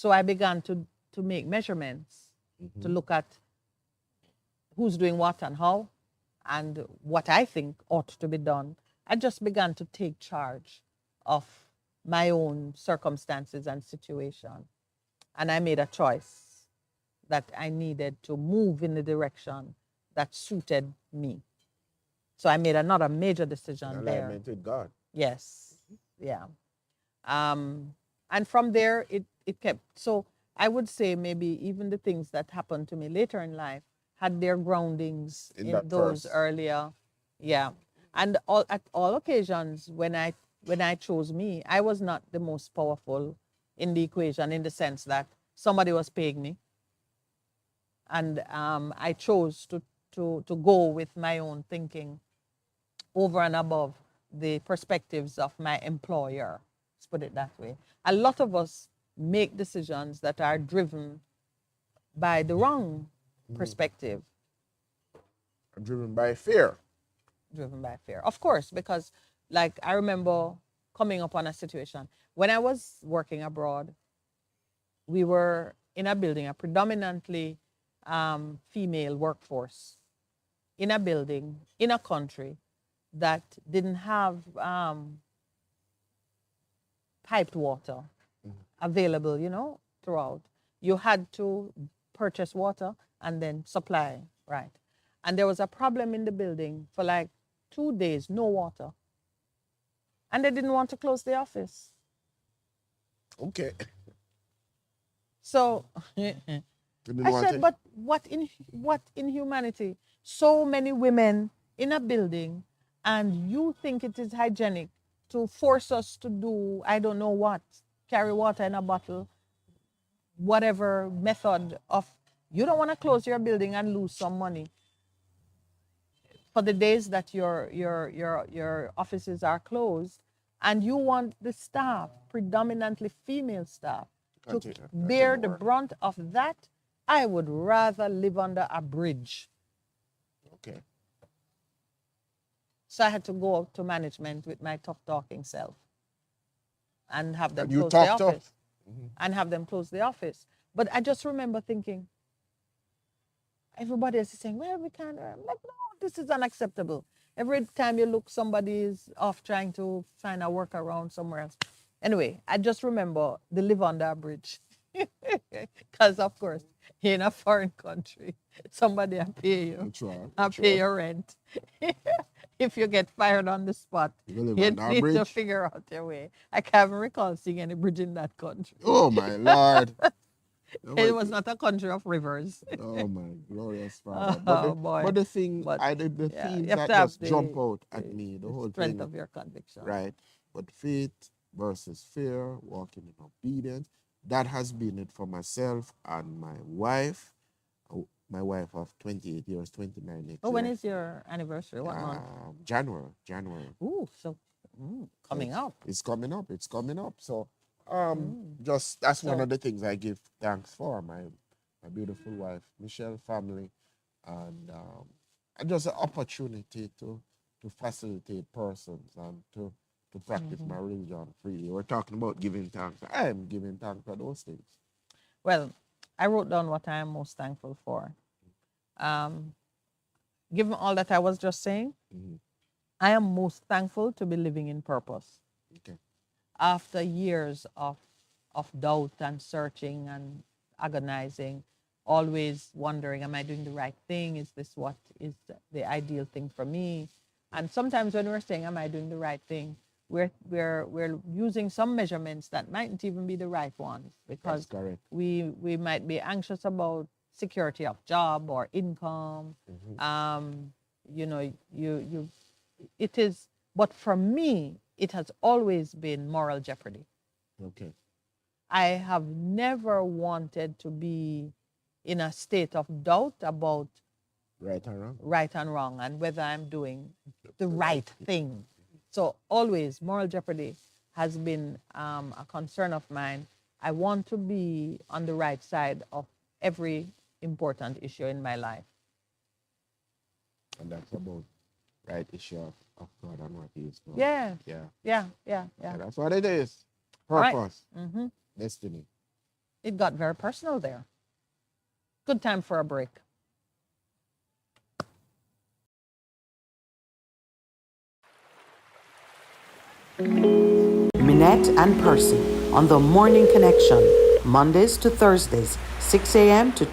So I began to make measurements, to look at who's doing what and how, and what I think ought to be done. I just began to take charge of my own circumstances and situation. And I made a choice that I needed to move in the direction that suited me. So I made another major decision there. Alignment with God. Yes. Yeah. And from there, it kept. So I would say maybe even the things that happened to me later in life had their groundings In in that those first. earlier. Yeah. And at all occasions, when I chose me, I was not the most powerful in the equation, in the sense that somebody was paying me. And I chose to go with my own thinking over and above the perspectives of my employer. Let's put it that way. A lot of us make decisions that are driven by the wrong perspective. Driven by fear. Driven by fear. Of course, because like I remember coming upon a situation when I was working abroad. We were in a building, a predominantly female workforce, in a building, in a country that didn't have piped water available, throughout. You had to purchase water and then supply, right? And there was a problem in the building for like 2 days, no water. And they didn't want to close the office. Okay. So You didn't I want said, it? but what in humanity? So many women in a building, and you think it is hygienic to force us to do I don't know what, carry water in a bottle, whatever method of you don't want to close your building and lose some money for the days that your offices are closed, and you want the staff, predominantly female staff, to bear the brunt of that. I would rather live under a bridge. Okay. So I had to go to management with my tough talking self and have them And you close the talked office. tough. And have them close the office. But I just remember thinking, everybody else is saying, well, we can't. I'm like, no, this is unacceptable. Every time you look, somebody is off trying to find a workaround somewhere else. Anyway, I just remember the live under a bridge. Because, of course, you're in a foreign country. Somebody will pay you. That's right. I'll That's pay right. your rent. If you get fired on the spot, You live you under a need to bridge? figure out your way. I can't recall seeing any bridge in that country. Oh my Lord. It was not a country of rivers. Oh my glorious Father. Oh, boy. But the thing, But, the yeah, themes you have that to have just jump out at me, the whole strength thing, of your conviction. right? But faith versus fear, walking in obedience, that has been it for myself and my wife. My wife of 28 years, 29 next Oh, when year. is your anniversary? What month? January. Ooh, so coming up. It's coming up. It's coming up. So just that's one of the things I give thanks for. My beautiful wife, Michelle, family, and just an opportunity to facilitate persons and to practice my religion freely. We're talking about giving thanks. I am giving thanks for those things. Well, I wrote down what I am most thankful for. Given all that I was just saying, I am most thankful to be living in purpose. Okay. After years of doubt and searching and agonizing, always wondering, am I doing the right thing? Is this what is the ideal thing for me? And sometimes when we're saying, am I doing the right thing? We're using some measurements that mightn't even be the right ones, because we might be anxious about security of job or income. It is, but for me, it has always been moral jeopardy. Okay. I have never wanted to be in a state of doubt about right and wrong and whether I'm doing the right thing. So always moral jeopardy has been a concern of mine. I want to be on the right side of every important issue in my life. And that's about right issue of God and what He is doing. Yeah. Yeah. That's what it is. Right. Purpose. Destiny. It got very personal there. Good time for a break. Minette and Percy on the Morning Connection, Mondays to Thursdays, 6 a.m. to 10